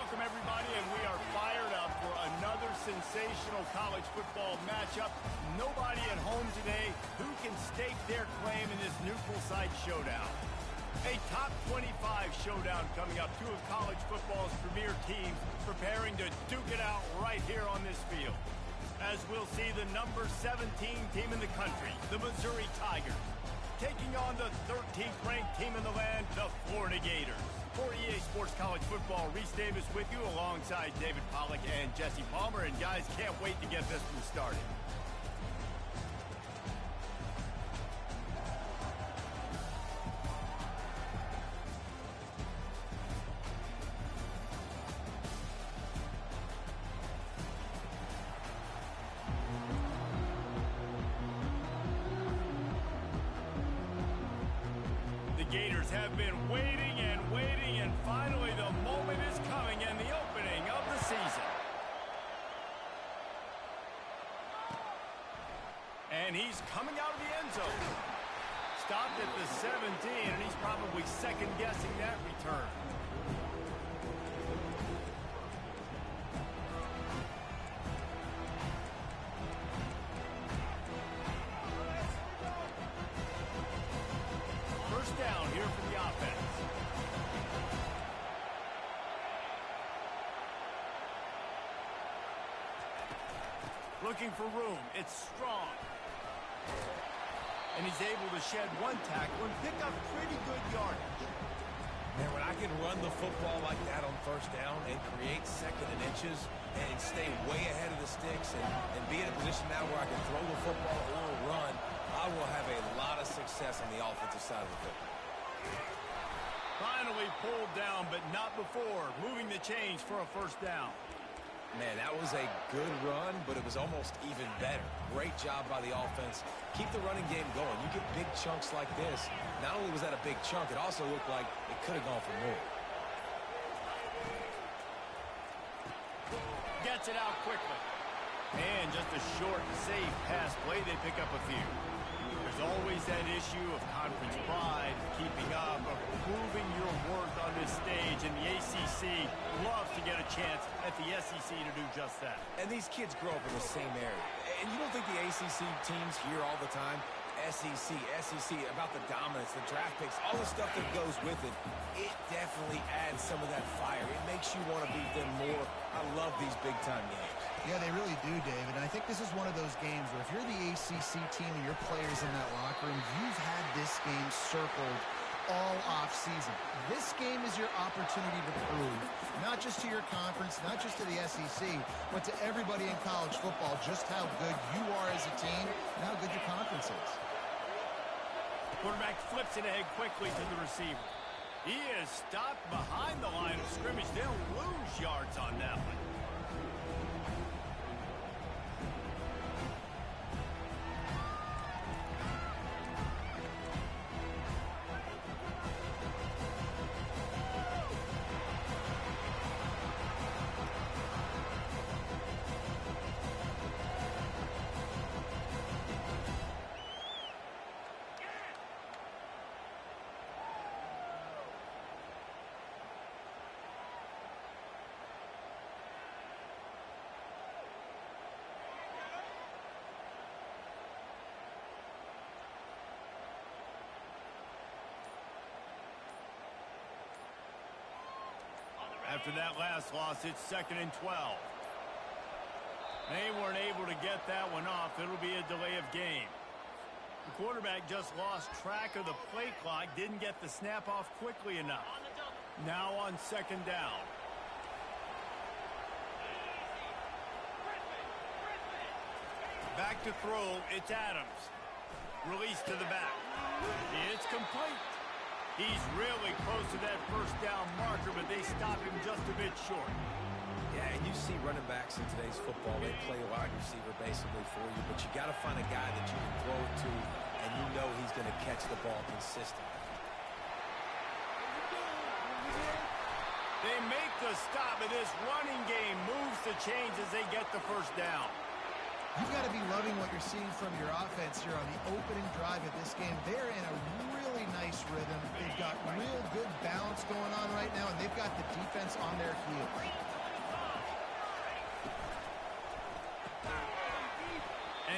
welcome everybody, and we are fired up for another sensational college football matchup. Nobody at home today who can stake their claim in this neutral site showdown. A top 25 showdown coming up. Two of college football's premier teams preparing to duke it out right here on this field. As we'll see the number 17 team in the country, the Missouri Tigers, taking on the 13th ranked team in the land, the Florida Gators. For EA Sports College Football, Reese Davis with you alongside David Pollack and Jesse Palmer. And guys, can't wait to get this one started. The Gators have been waiting and waiting, and finally the moment is coming and the opening of the season. And he's coming out of the end zone. Stopped at the 17, and he's probably second-guessing that return. First down here for the offense. Looking for room. It's Strong. And he's able to shed one tackle and pick up pretty good yardage. Man, when I can run the football like that on first down and create second and inches and stay way ahead of the sticks and be in a position now where I can throw the football or run, I will have a lot of success on the offensive side of the football. Finally pulled down, but not before. Moving the chains for a first down. Man, that was a good run, but it was almost even better. Great job by the offense. Keep the running game going. You get big chunks like this. Not only was that a big chunk, it also looked like it could have gone for more. Gets it out quickly. And just a short, safe pass play. They pick up a few. There's always that issue of conference pride, keeping up, of proving your worth on this stage, and the ACC loves to get a chance at the SEC to do just that. And these kids grow up in the same area. And you don't think the ACC teams hear all the time, SEC, about the dominance, the draft picks, all the stuff that goes with it. It definitely adds some of that fire. It makes you want to beat them more. I love these big-time games. Yeah, they really do, David. And I think this is one of those games where if you're the ACC team and your players in that locker room, you've had this game circled all off-season. This game is your opportunity to prove, not just to your conference, not just to the SEC, but to everybody in college football, just how good you are as a team and how good your conference is. Quarterback flips it ahead quickly to the receiver. He is stopped behind the line of scrimmage. They'll lose yards on that one. After that last loss, it's 2nd and 12. They weren't able to get that one off. It'll be a delay of game. The quarterback just lost track of the play clock, didn't get the snap off quickly enough. Now on 2nd down. Back to throw, it's Adams. Release to the back. It's complete. He's really close to that first down marker, but they stop him just a bit short. Yeah, and you see running backs in today's football, they play a wide receiver basically for you, but you got to find a guy that you can throw it to, and you know he's going to catch the ball consistently. They make the stop, and this running game moves the chains as they get the first down. You've got to be loving what you're seeing from your offense here on the opening drive of this game. They're in a really nice rhythm. They've got real good balance going on right now, and they've got the defense on their heels.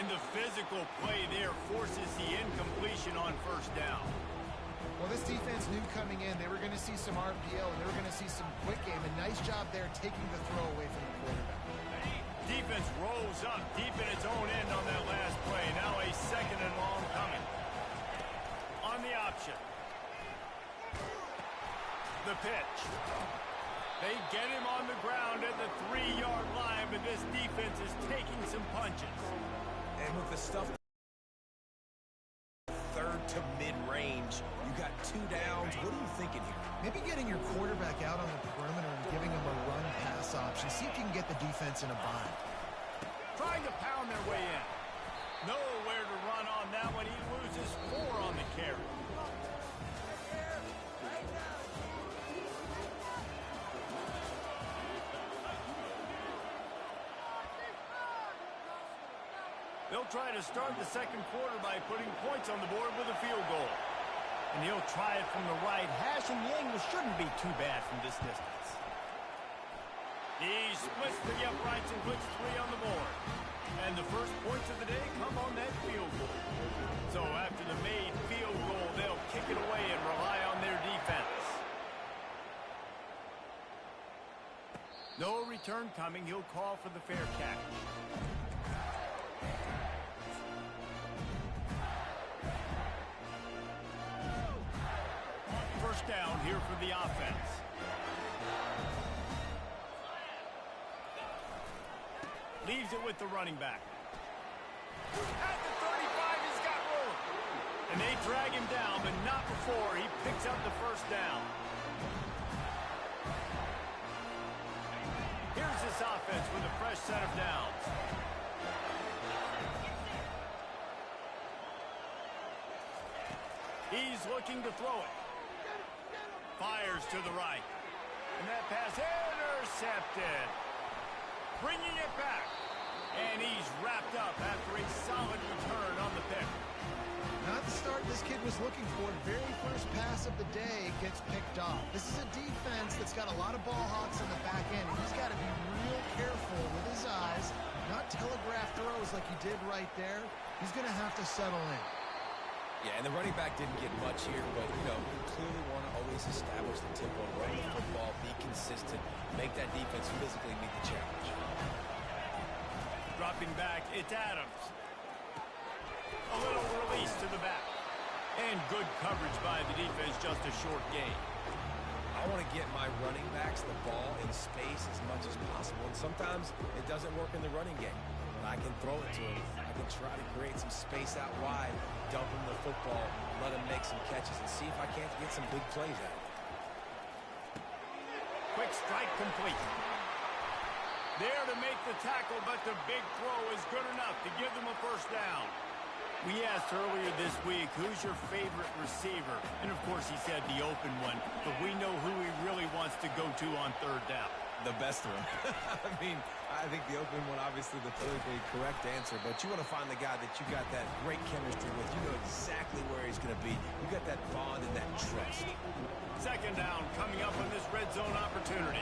And the physical play there forces the incompletion on first down. Well, this defense knew coming in they were going to see some RPO and they were going to see some quick game. A nice job there taking the throw away from the quarterback. Defense rolls up deep in its own end on that last play. Now a second and long coming. On the option. The pitch. They get him on the ground at the 3-yard line, but this defense is taking some punches. And with the stuff third to mid-range, you got 2 downs. What are you thinking here? Maybe getting your quarterback out on the perimeter and giving him a run-pass option. See if you can get the defense in a bind. Trying to pound their way in. Nowhere to run on that one. He loses 4 on the carry. They'll try to start the second quarter by putting points on the board with a field goal. And he'll try it from the right hash, and the angle shouldn't be too bad from this distance. He splits to the uprights and puts 3 on the board. And the first points of the day come on that field goal. So after the made field goal, they'll kick it away and rely on their defense. No return coming. He'll call for the fair catch. First down here for the offense. Leaves it with the running back. At the 35, he's got room. And they drag him down, but not before he picks up the first down. Here's this offense with a fresh set of downs. He's looking to throw it. Fires to the right. And that pass intercepted. Bringing it back. And he's wrapped up after a solid return on the pick. Not the start this kid was looking for. Very first pass of the day gets picked off. This is a defense that's got a lot of ball hawks on the back end. And he's got to be real careful with his eyes. Not telegraph throws like he did right there. He's going to have to settle in. Yeah, and the running back didn't get much here, but, you know, you clearly want to always establish the tempo, run the football, be consistent, make that defense physically meet the challenge. Dropping back, it's Adams. A little release to the back. And good coverage by the defense, just a short gain. I want to get my running backs the ball in space as much as possible, and sometimes it doesn't work in the running game. But I can throw it to him. I can try to create some space out wide, dump him the football, let him make some catches, and see if I can't get some big plays out of it. Quick strike complete. There to make the tackle, but the big throw is good enough to give them a first down. We asked earlier this week, who's your favorite receiver? And, of course, he said the open one, but we know who he really wants to go to on third down. The best of them. I mean, I think the open one, obviously the politically correct answer, but you want to find the guy that you got that great chemistry with. You know exactly where he's going to be. You got that bond and that trust. Second down coming up on this red zone opportunity.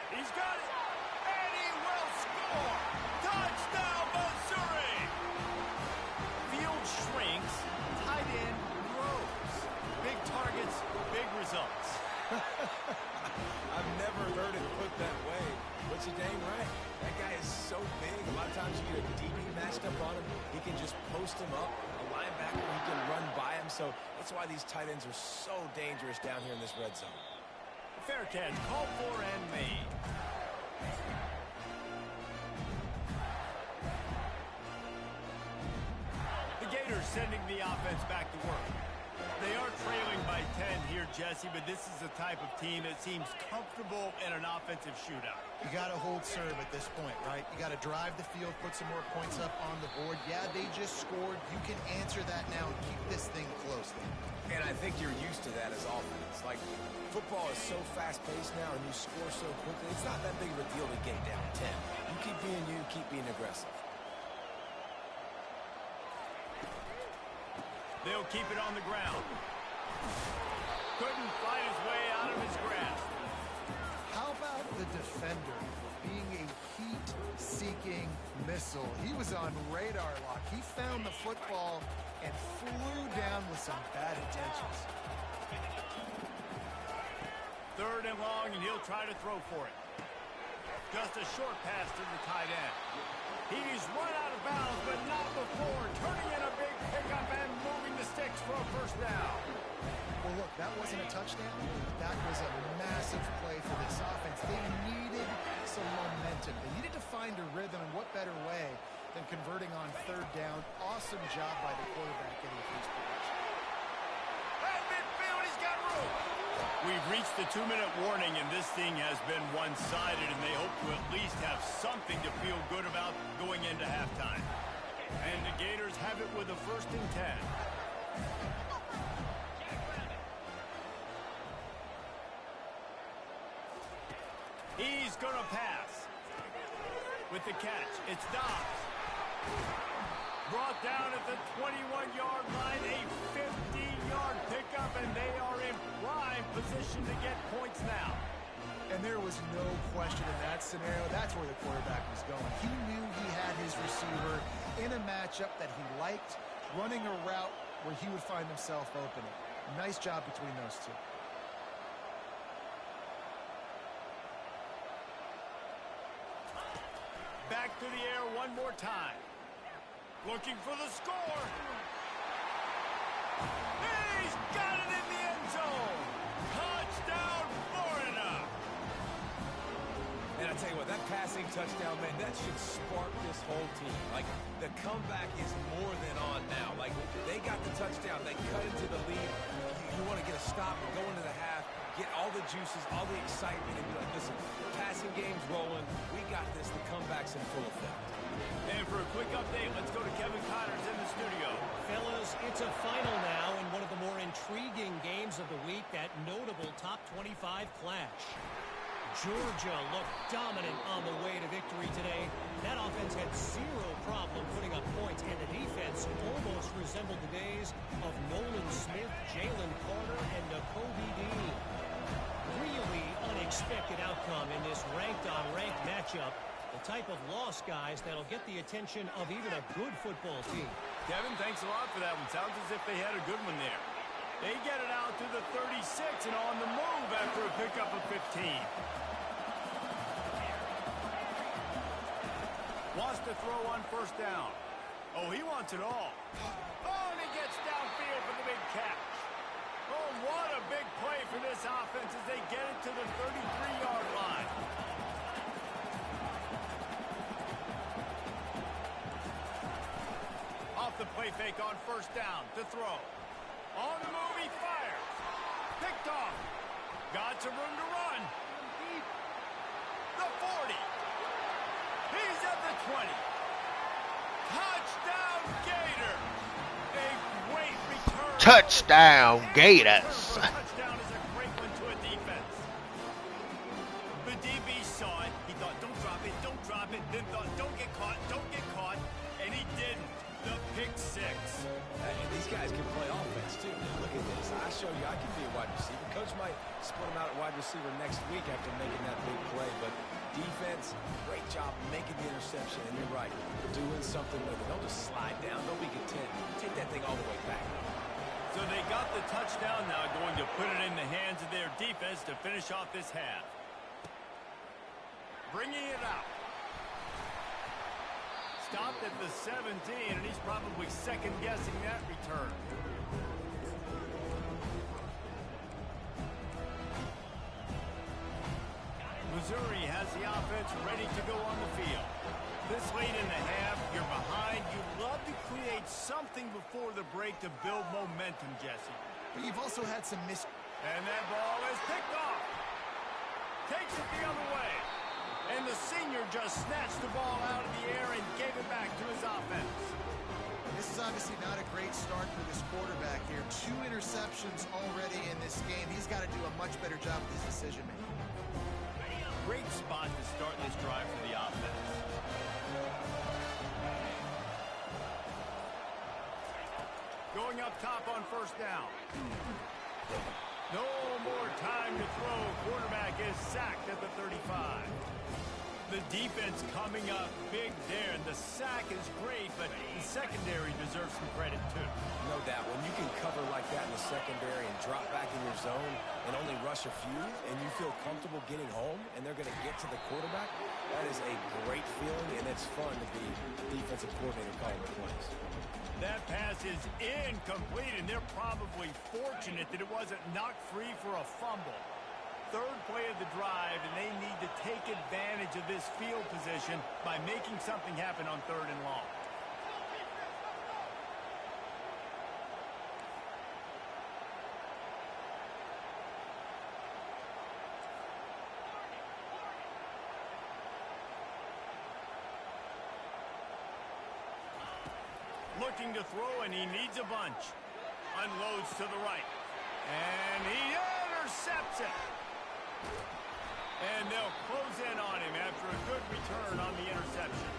He's got it, and he will score. Touchdown, Missouri. Field shrinks, tight end grows. Big targets, big results. I've never heard it put that way, but you're dang right. That guy is so big. A lot of times you get a DB matched up on him. He can just post him up. A linebacker, he can run by him. So that's why these tight ends are so dangerous down here in this red zone. Fair catch, called for and made. The Gators sending the offense back to work. They are trailing by 10 here, Jesse, but this is the type of team that seems comfortable in an offensive shootout. You got to hold serve at this point, right? You got to drive the field, put some more points up on the board. Yeah, they just scored. You can answer that now and keep this thing close. And I think you're used to that as offense. Like, football is so fast-paced now and you score so quickly, it's not that big of a deal to get down 10. You keep being you, keep being aggressive. They'll keep it on the ground. Couldn't find his way out of his grasp. How about the defender being a point-seeking missile. He was on radar lock. He found the football and flew down with some bad intentions. 3rd and long, and he'll try to throw for it. Just a short pass to the tight end. He's run out of bounds, but not before turning in a big pickup and moving the sticks for a 1st down. Well, look, that wasn't a touchdown. That was a massive play for this offense. They needed some momentum. They needed to find a rhythm, and what better way than converting on 3rd down. Awesome job by the quarterback getting first possession. At midfield, he's got room. We've reached the 2-minute warning, and this thing has been one-sided, and they hope to at least have something to feel good about going into halftime. And the Gators have it with a 1st and 10. He's going to pass. With the catch, it's Dobbs. Brought down at the 21-yard line, a 50-yard pickup, and they are in prime position to get points now. And there was no question in that scenario. That's where the quarterback was going. He knew he had his receiver in a matchup that he liked, running a route where he would find himself opening. Nice job between those two. Back to the air one more time. Looking for the score. He's got it in the end zone. Touchdown, Florida. And I tell you what, that passing touchdown, man, that should spark this whole team. Like, the comeback is more than on now. Like, they got the touchdown. They cut into the lead. You want to get a stop and go into the half, get all the juices, all the excitement, and be like, listen, the passing game's rolling. We got this. The comeback's in full effect. And for a quick update, let's go to Kevin Connors in the studio. Fellas, it's a final now in one of the more intriguing games of the week, that notable top 25 clash. Georgia looked dominant on the way to victory today. That offense had zero problem putting up points, and the defense almost resembled the days of Nolan Smith, Jalen Carter, and Nakobe Dean. Really unexpected outcome in this ranked-on-ranked matchup. The type of loss, guys, that'll get the attention of even a good football team. Kevin, thanks a lot for that one. Sounds as if they had a good one there. They get it out to the 36 and on the move after a pickup of 15. Wants to throw on 1st down. Oh, he wants it all. Oh, and he gets downfield for the big catch. Oh, what a big play for this offense as they get it to the 33-yard line. Off the play fake on 1st down to throw. On the move, he fires. Picked off. Got some room to run. The 40. He's at the 20. Touchdown, Gator. A great return. Touchdown, Gators. Touchdown is a great one to a defense. The DB saw it. He thought, don't drop it, don't drop it. Then thought, don't get caught, don't get caught. And he didn't. The pick 6. And these guys can play offense, too. Now, look at this. I show you I can be a wide receiver. Coach might split him out at wide receiver next week after making that big play. But defense, great job making the interception. And you're right, doing something with it. Don't just slide down. Don't be content. Take that thing all the way back. So they got the touchdown now, going to put it in the hands of their defense to finish off this half. Bringing it out. Stopped at the 17, and he's probably second-guessing that return. Missouri has the offense ready to go on the field. This late in the half, you're behind. You love to create something before the break to build momentum, Jesse. But you've also had some And that ball is picked off. Takes it the other way. And the senior just snatched the ball out of the air and gave it back to his offense. This is obviously not a great start for this quarterback here. 2 interceptions already in this game. He's got to do a much better job with his decision-making. Great spot to start this drive for the offense. Going up top on 1st down. No more time to throw. Quarterback is sacked at the 35. The defense coming up big there, and the sack is great, but the secondary deserves some credit too. No doubt. When you can cover like that in the secondary and drop back in your zone and only rush a few, and you feel comfortable getting home, and they're going to get to the quarterback, that is a great feeling, and it's fun to be the defensive coordinator calling the plays. That pass is incomplete, and they're probably fortunate that it wasn't knocked free for a fumble. Third play of the drive, and they need to take advantage of this field position by making something happen on 3rd and long. Looking to throw, and he needs a bunch. Unloads to the right. And he intercepts it. And they'll close in on him after a good return on the interception.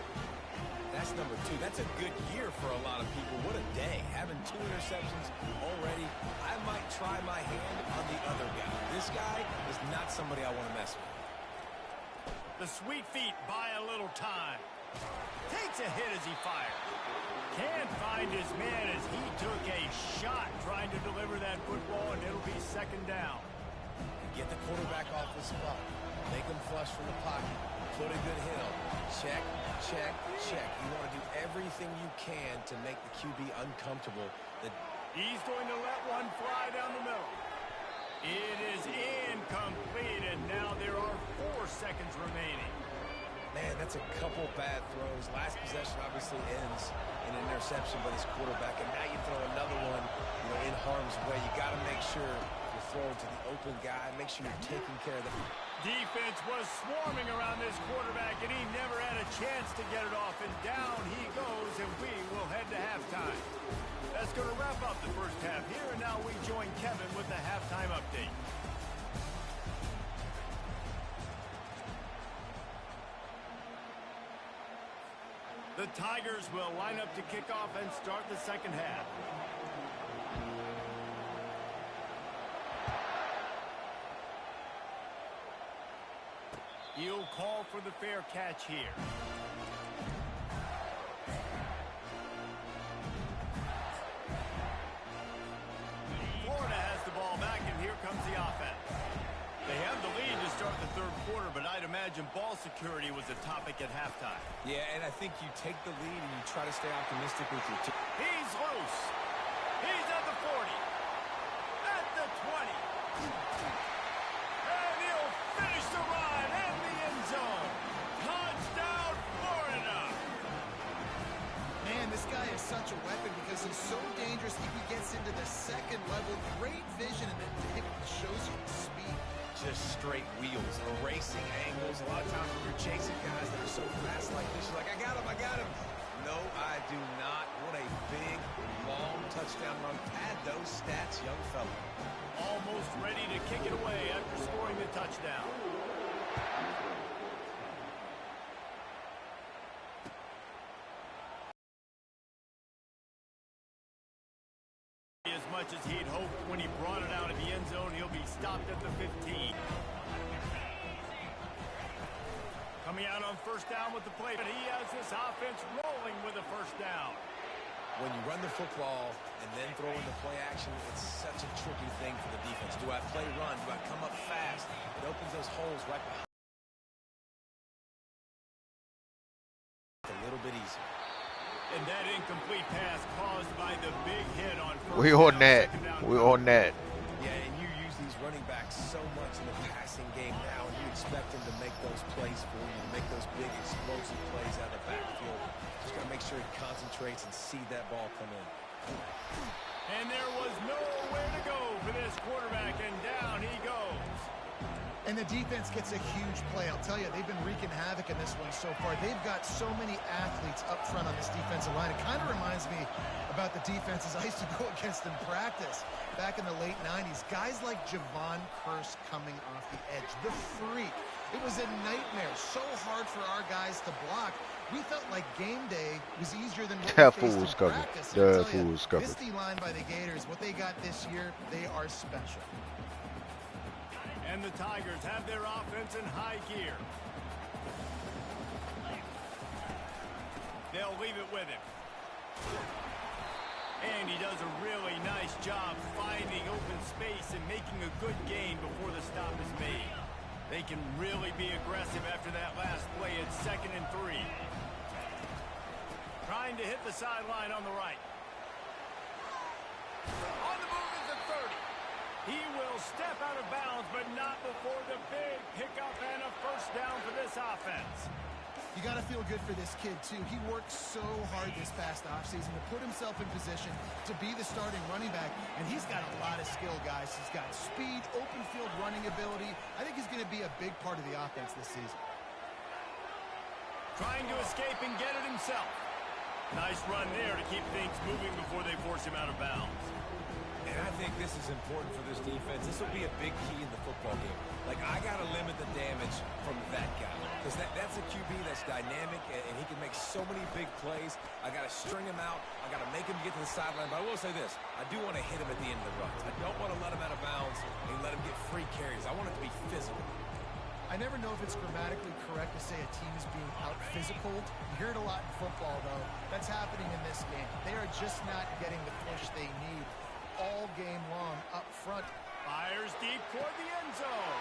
That's number 2. That's a good year for a lot of people. What a day. Having 2 interceptions already. I might try my hand on the other guy. This guy is not somebody I want to mess with. The sweet feet buy a little time. Takes a hit as he fires. Can't find his man as he took a shot trying to deliver that football, and it'll be 2nd down. Get the quarterback off the spot. Make him flush from the pocket. Put a good hit on. Check, check, check. You want to do everything you can to make the QB uncomfortable. He's going to let one fly down the middle. It is incomplete, and now there are 4 seconds remaining. Man, that's a couple bad throws. Last possession obviously ends in an interception by this quarterback, and now you throw another one, in harm's way. You got to make sure you're throwing to the open guy. Make sure you're taking care of the defense was swarming around this quarterback, and he never had a chance to get it off, and down he goes, and we will head to halftime. That's going to wrap up the first half here, and now we join Kevin with the halftime update. The Tigers will line up to kick off and start the second half. He'll call for the fair catch here. Florida has the ball back, and here comes the offense. They have the lead to start the 3rd quarter, but I'd imagine ball security was a topic at halftime. Yeah, and I think you take the lead and you try to stay optimistic with your team. He's loose. He's at the 40. At the 20. And he'll finish the ride in the end zone. Touchdown, Florida. Man, this guy is such a weapon because he's so dangerous. If he gets into the 2nd level, great vision, and it shows you speed. Just straight wheels, erasing angles. A lot of times when you're chasing guys that are so fast like this, you're like, I got him. No, I do not. What a big, long touchdown run. Pad those stats, young fella. Almost ready to kick it away after scoring the touchdown. As much as he'd hoped when he brought it out of the end zone, he'll be stopped at the 15. Coming out on 1st down with the play, but he has this offense rolling with a 1st down. When you run the football and then throw into play action, it's such a tricky thing for the defense. Do I play run? Do I come up fast? It opens those holes right behind. A little bit easier. And that incomplete pass caused by the big hit on 1st We on that. We on that. Yeah, and you use these running backs so much in the passing game now, and you expect them to make those plays for you, to make those big explosive plays out of the backfield. Just got to make sure he concentrates and see that ball come in. And there was nowhere to go for this quarterback, and down he goes. And the defense gets a huge play. I'll tell you, they've been wreaking havoc in this one so far. They've got so many athletes up front on this defensive line. It kind of reminds me about the defenses I used to go against in practice back in the late 90s. Guys like Javon Curse coming off the edge. The freak. It was a nightmare. So hard for our guys to block. We felt like game day was easier than what we faced in practice. This D-line by the Gators, what they got this year, they are special. And the Tigers have their offense in high gear. They'll leave it with him. And he does a really nice job finding open space and making a good gain before the stop is made. They can really be aggressive after that last play at 2nd and 3. Trying to hit the sideline on the right. On the move is the 30. He will step out of bounds, but not before the big pickup and a first down for this offense. You got to feel good for this kid, too. He worked so hard this past offseason to put himself in position to be the starting running back, and he's got a lot of skill, guys. He's got speed, open field running ability. I think he's going to be a big part of the offense this season. Trying to escape and get it himself. Nice run there to keep things moving before they force him out of bounds. And I think this is important for this defense. This will be a big key in the football game. Like, I got to limit the damage from that guy. Because that's a QB that's dynamic, and he can make so many big plays. I got to string him out. I got to make him get to the sideline. But I will say this. I do want to hit him at the end of the runs. I don't want to let him out of bounds and let him get free carries. I want it to be physical. I never know if it's grammatically correct to say a team is being out-physicaled. You hear it a lot in football, though. That's happening in this game. They are just not getting the push they need all game long up front. Fires deep toward the end zone.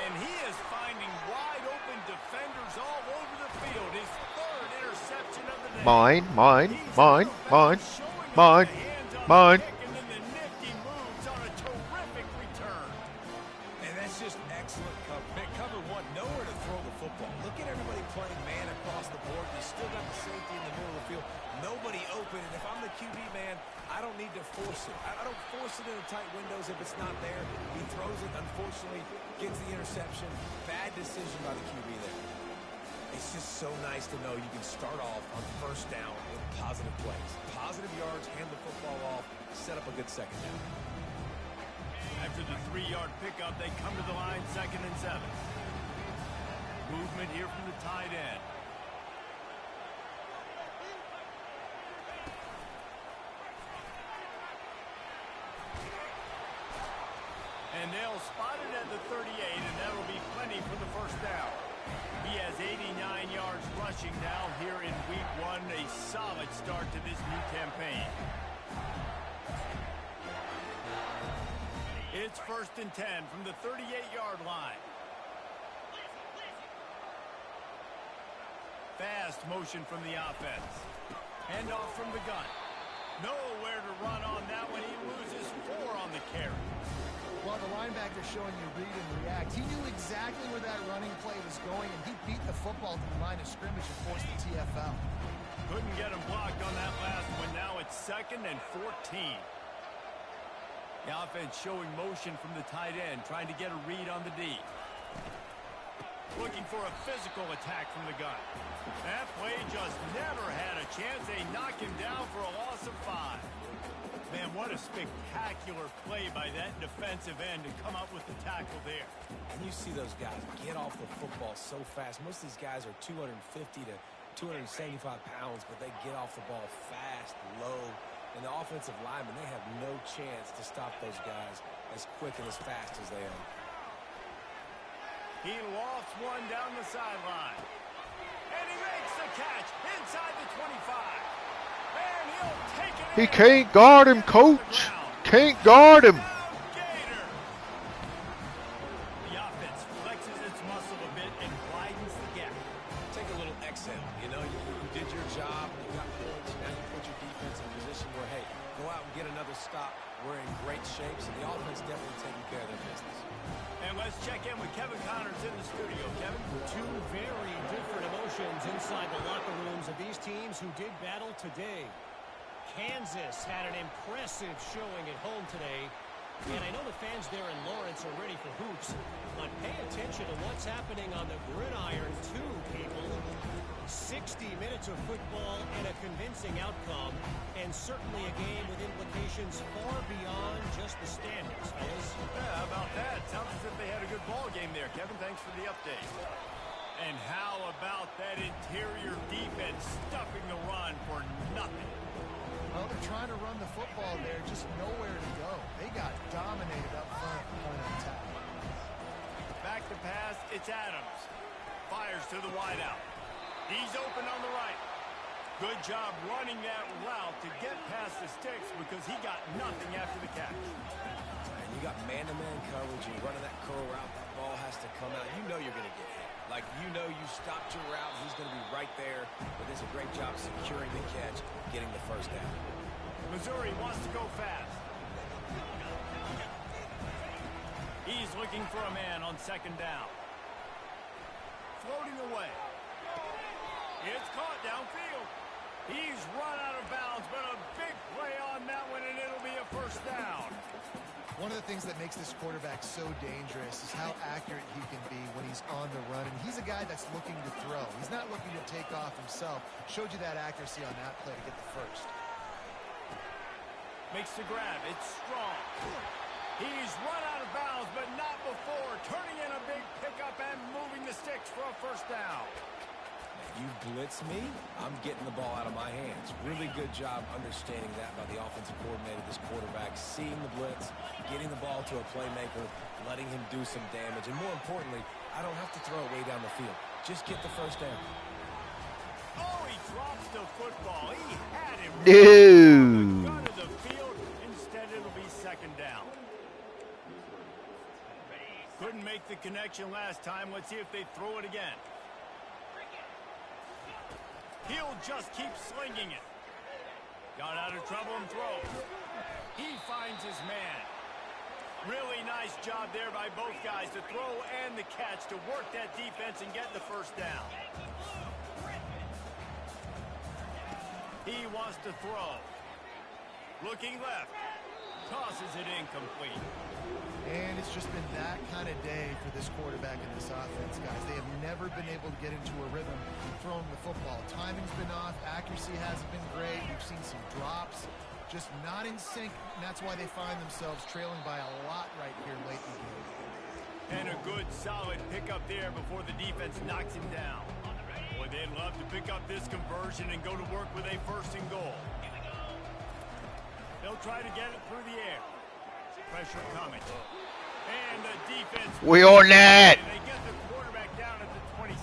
And he is finding wide-open defenders all over the field. His 3rd interception of the day. Mine. And then the nifty moves on a terrific return. And that's just excellent cover. Man, cover 1, nowhere to throw the football. Look at everybody playing man across the board. You still got the safety in the middle of the field. Nobody open. And if I'm the QB, man, I don't need to force it. I don't force it into tight windows if it's not there. He throws it, unfortunately, gets the interception. Bad decision by the QB there. It's just so nice to know you can start off on first down with positive plays. Positive yards, hand the football off, set up a good second down. After the 3-yard pickup, they come to the line 2nd and 7. Movement here from the tight end. And they'll spot it at the 38, and that'll be plenty for the first down. He has 89 yards rushing now here in week 1, a solid start to this new campaign. It's 1st and 10 from the 38-yard line. Fast motion from the offense. Handoff from the gun. Nowhere to run on that one. He loses 4 on the carry. Well, the linebacker showing you read and react. He knew exactly where that running play was going, and he beat the football to the line of scrimmage and forced the TFL. Couldn't get him blocked on that last one. Now it's 2nd and 14. The offense showing motion from the tight end, trying to get a read on the D. Looking for a physical attack from the gun. That play just never had a chance. They knock him down for a loss of 5. Man, what a spectacular play by that defensive end to come up with the tackle there. And you see those guys get off the football so fast. Most of these guys are 250 to 275 pounds, but they get off the ball fast, low. And the offensive linemen, they have no chance to stop those guys as quick and as fast as they are. He lofts one down the sideline. And he makes the catch inside the 25. And he'll take it. He can't guard him, coach. Can't guard him. Gator. The offense flexes its muscle a bit and widens the gap. Take a little exhale. You know, you did your job. You got points. Now you put your defense in position where, hey, go out and get another stop. We're in great shape, so the offense definitely taking care of their business. And let's check in with Kevin Connors in the studio. Kevin? 2 very different emotions inside the locker rooms of these teams who did battle today. Kansas had an impressive showing at home today. And I know the fans there in Lawrence are ready for hoops. But pay attention to what's happening on the gridiron, too, people. 60 minutes of football and a convincing outcome, and certainly a game with implications far beyond just the standings, fellas. Yeah, how about that? Sounds as if they had a good ball game there. Kevin, thanks for the update. And how about that interior defense stuffing the run for nothing? Well, they're trying to run the football there, just nowhere to go. They got dominated up front on attack. Back to pass, it's Adams. Fires to the wideout. He's open on the right. Good job running that route to get past the sticks because he got nothing after the catch. And you got man-to-man coverage. You're running that curl route. That ball has to come out. You know you're going to get hit. Like, you know you stopped your route. He's going to be right there. But does a great job securing the catch, getting the first down. Missouri wants to go fast. He's looking for a man on second down. Floating away. It's caught downfield. He's run out of bounds, but a big play on that one, and it'll be a first down. One of the things that makes this quarterback so dangerous is how accurate he can be when he's on the run. And he's a guy that's looking to throw. He's not looking to take off himself. Showed you that accuracy on that play to get the first. Makes the grab. It's strong. He's run out of bounds, but not before. Turning in a big pickup and moving the sticks for a first down. You blitz me, I'm getting the ball out of my hands. Really good job understanding that by the offensive coordinator, this quarterback, seeing the blitz, getting the ball to a playmaker, letting him do some damage. And more importantly, I don't have to throw it way down the field. Just get the first down. Oh, he drops the football. He had him. No. Gun to the field. Instead, it'll be second down. Couldn't make the connection last time. Let's see if they throw it again. He'll just keep slinging it. Got out of trouble and throws. He finds his man. Really nice job there by both guys to throw and the catch to work that defense and get the first down. He wants to throw. Looking left. Tosses it incomplete. And it's just been that kind of day for this quarterback and this offense, guys. They have never been able to get into a rhythm throwing the football. Timing's been off. Accuracy hasn't been great. We've seen some drops. Just not in sync, and that's why they find themselves trailing by a lot right here late in the game. And a good, solid pickup there before the defense knocks him down. Boy, they'd love to pick up this conversion and go to work with a first and goal. They'll try to get it through the air. Pressure coming. And the defense. We on that. And they get the quarterback down at the 26.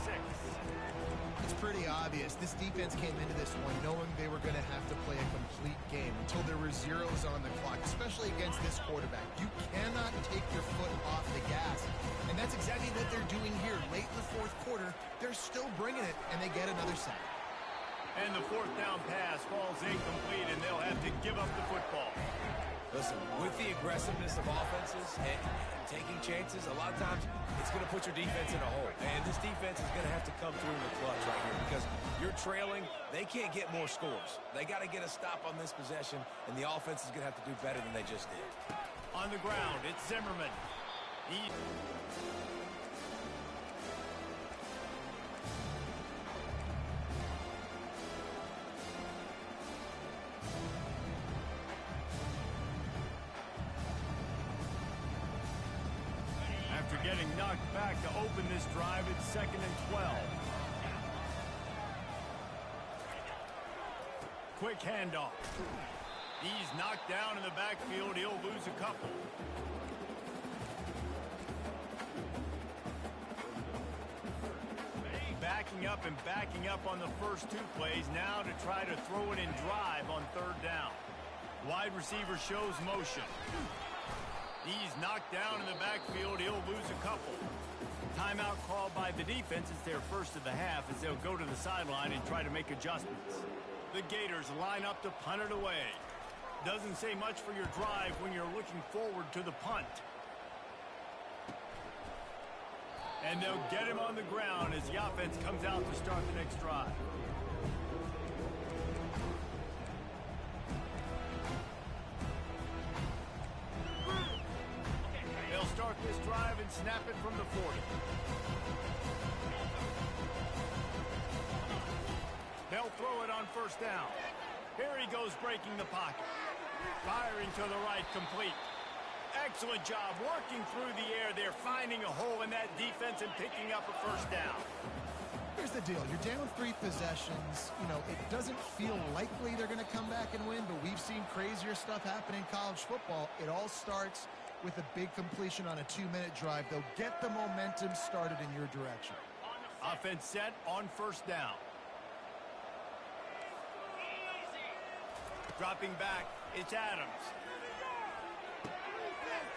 It's pretty obvious. This defense came into this one knowing they were going to have to play a complete game until there were zeros on the clock, especially against this quarterback. You cannot take your foot off the gas. And that's exactly what they're doing here. Late in the fourth quarter, they're still bringing it, and they get another sack. And the fourth down pass falls incomplete, and they'll have to give up the football. Listen, with the aggressiveness of offenses and taking chances, a lot of times it's going to put your defense in a hole. And this defense is going to have to come through in the clutch right here because you're trailing. They can't get more scores. They got to get a stop on this possession, and the offense is going to have to do better than they just did. On the ground, it's Zimmerman. After getting knocked back to open this drive, it's 2nd and 12. Quick handoff. He's knocked down in the backfield. He'll lose a couple. Backing up on the first two plays now to try to throw it in drive on third down. Wide receiver shows motion. He's knocked down in the backfield. He'll lose a couple. Timeout called by the defense. It's their first of the half as they'll go to the sideline and try to make adjustments. The Gators line up to punt it away. Doesn't say much for your drive when you're looking forward to the punt. And they'll get him on the ground as the offense comes out to start the next drive. They'll start this drive and snap it from the 40. They'll throw it on first down. Here he goes breaking the pocket. Firing to the right, complete. Excellent job working through the air there, finding a hole in that defense and picking up a first down. Here's the deal. You're down 3 possessions. You know, it doesn't feel likely they're going to come back and win, but we've seen crazier stuff happen in college football. It all starts with a big completion on a 2-minute drive. They'll get the momentum started in your direction. Offense set on first down. Dropping back, it's Adams.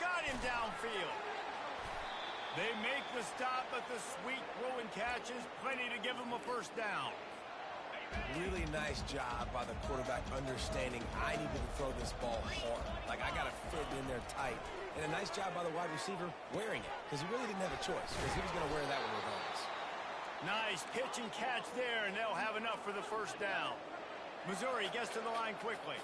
Got him downfield. They make the stop, but the sweet throw and catch is plenty to give them a first down. Really nice job by the quarterback understanding I needed to throw this ball hard. Like, I got to fit in there tight. And a nice job by the wide receiver wearing it, because he really didn't have a choice, because he was going to wear that one regardless. Nice pitch and catch there, and they'll have enough for the first down. Missouri gets to the line quickly.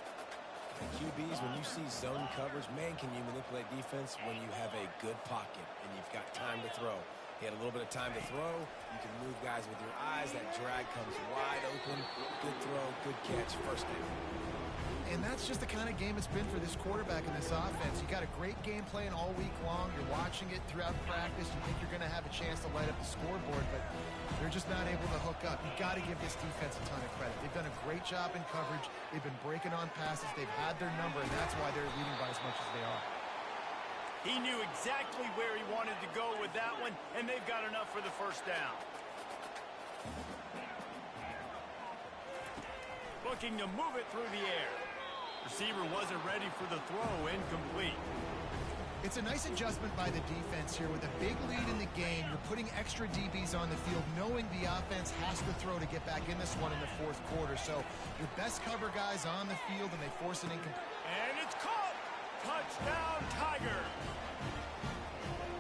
And QBs, when you see zone coverage, man, can you manipulate defense when you have a good pocket and you've got time to throw. He had a little bit of time to throw. You can move guys with your eyes. That drag comes wide open. Good throw, good catch, first down. And that's just the kind of game it's been for this quarterback and this offense. You got a great game plan all week long. You're watching it throughout practice. You think you're going to have a chance to light up the scoreboard, but they're just not able to hook up. You got to give this defense a ton of credit. They've done a great job in coverage. They've been breaking on passes. They've had their number, and that's why they're leading by as much as they are. He knew exactly where he wanted to go with that one, and they've got enough for the first down. Looking to move it through the air. Receiver wasn't ready for the throw, incomplete. It's a nice adjustment by the defense here. With a big lead in the game, you're putting extra DBs on the field, knowing the offense has to throw to get back in this one in the fourth quarter. So your best cover guys on the field, and they force an incomplete. And it's caught! Touchdown, Tiger!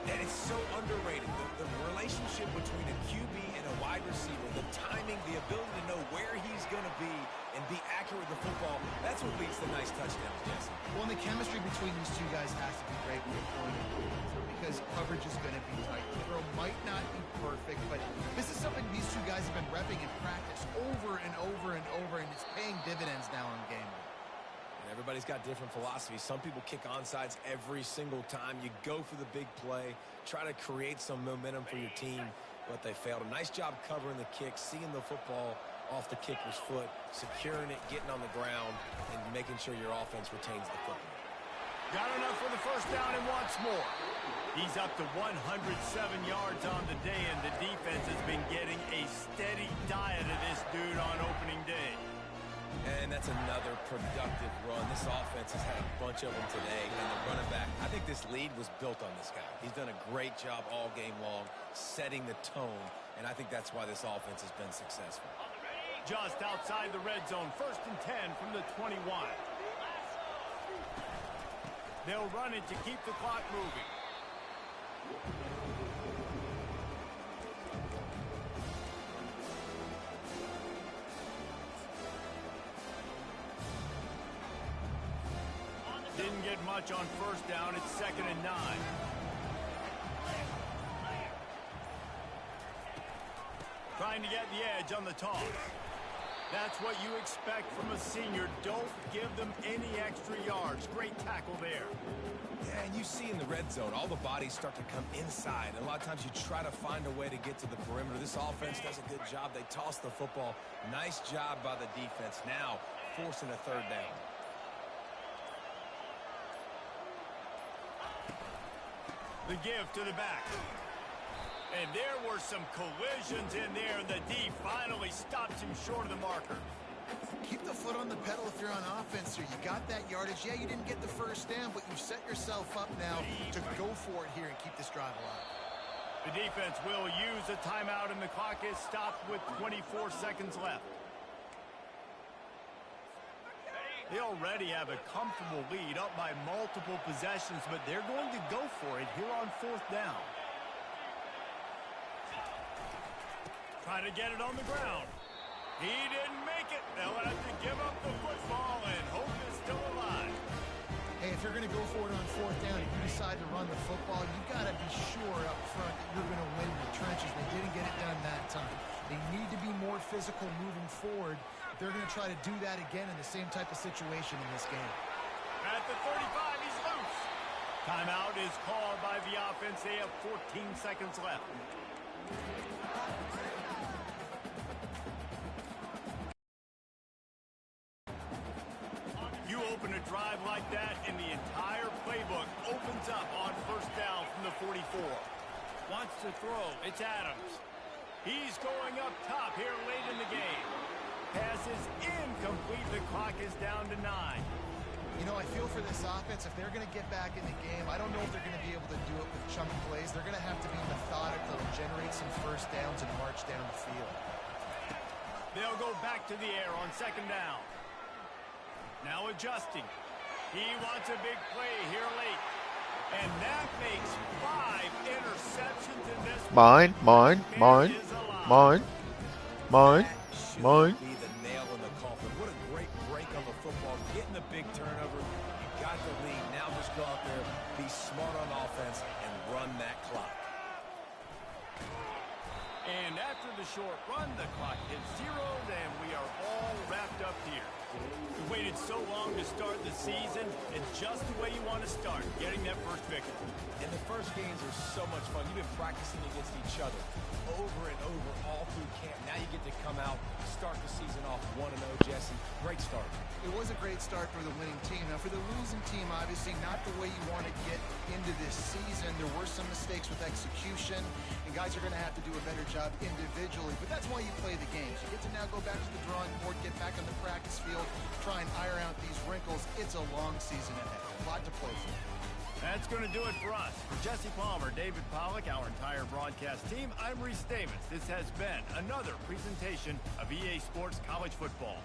And it's so underrated. The relationship between a QB and a wide receiver, the timing, the ability to know where he's going to be and be accurate with the football, that's what leads to nice touchdowns, Jesse. Well, and the chemistry between these two guys has to be great when you're pulling it, because coverage is going to be tight. The throw might not be perfect, but this is something these two guys have been repping in practice over and over and over, and it's paying dividends now on game day. Everybody's got different philosophies. Some people kick onside every single time. You go for the big play, try to create some momentum for your team, but they failed. A nice job covering the kick, seeing the football off the kicker's foot, securing it, getting on the ground, and making sure your offense retains the football. Got enough for the first down and wants more. He's up to 107 yards on the day, and the defense has been getting a steady diet of this dude on opening day. And that's another productive run. This offense has had a bunch of them today, and the running back, I think this lead was built on this guy. He's done a great job all game long, setting the tone, and I think that's why this offense has been successful. Just outside the red zone, 1st and 10 from the 21. They'll run it to keep the clock moving. Didn't get much on first down. It's 2nd and 9. Trying to get the edge on the toss. That's what you expect from a senior. Don't give them any extra yards. Great tackle there. Yeah, and you see in the red zone, all the bodies start to come inside. And a lot of times you try to find a way to get to the perimeter. This offense does a good job. They toss the football. Nice job by the defense. Now forcing a 3rd down. The give to the back. And there were some collisions in there, and the D finally stops him short of the marker. Keep the foot on the pedal if you're on offense here. You got that yardage. Yeah, you didn't get the first down, but you've set yourself up now to go for it here and keep this drive alive. The defense will use a timeout, and the clock is stopped with 24 seconds left. They already have a comfortable lead, up by multiple possessions, but they're going to go for it here on 4th down. Trying to get it on the ground. He didn't make it. They'll have to give up the football, and hope is still alive. Hey, if you're going to go for it on 4th down, if you decide to run the football, you got to be sure up front that you're going to win in the trenches. They didn't get it done that time. They need to be more physical moving forward. They're going to try to do that again in the same type of situation in this game. At the 35, he's loose. Timeout is called by the offense. They have 14 seconds left. You open a drive like that, and the entire playbook opens up on 1st down from the 44. Wants to throw. It's Adams. He's going up top here late in the game. pass is incomplete. The clock is down to 9. You know, I feel for this offense. If they're going to get back in the game, I don't know if they're going to be able to do it with chunk plays. They're going to have to be methodical and generate some first downs and march down the field. They'll go back to the air on second down. Now adjusting. He wants a big play here late. And that makes 5 interceptions in this Mine. Be the nail in the coffin. What a great break on the football. Getting the big turnover. You got the lead. Now just go out there, be smart on offense, and run that clock. And after the short run, the clock hits 0, and we are all wrapped up here. We waited so long to start the season, and just the way you want to start, getting that first victory. And the first games are so much fun. You've been practicing against each other over and over all through camp. Now you get to come out, start the season off 1-0, Jesse. Great start. It was a great start for the winning team. Now, for the losing team, obviously not the way you want to get into this season. There were some mistakes with execution, and guys are going to have to do a better job individually. But that's why you play the games. You get to now go back to the drawing board, get back on the practice field, try and iron out these wrinkles. It's a long season ahead. A lot to play for. That's going to do it for us. For Jesse Palmer, David Pollack, our entire broadcast team, I'm Reese Davis. This has been another presentation of EA Sports College Football.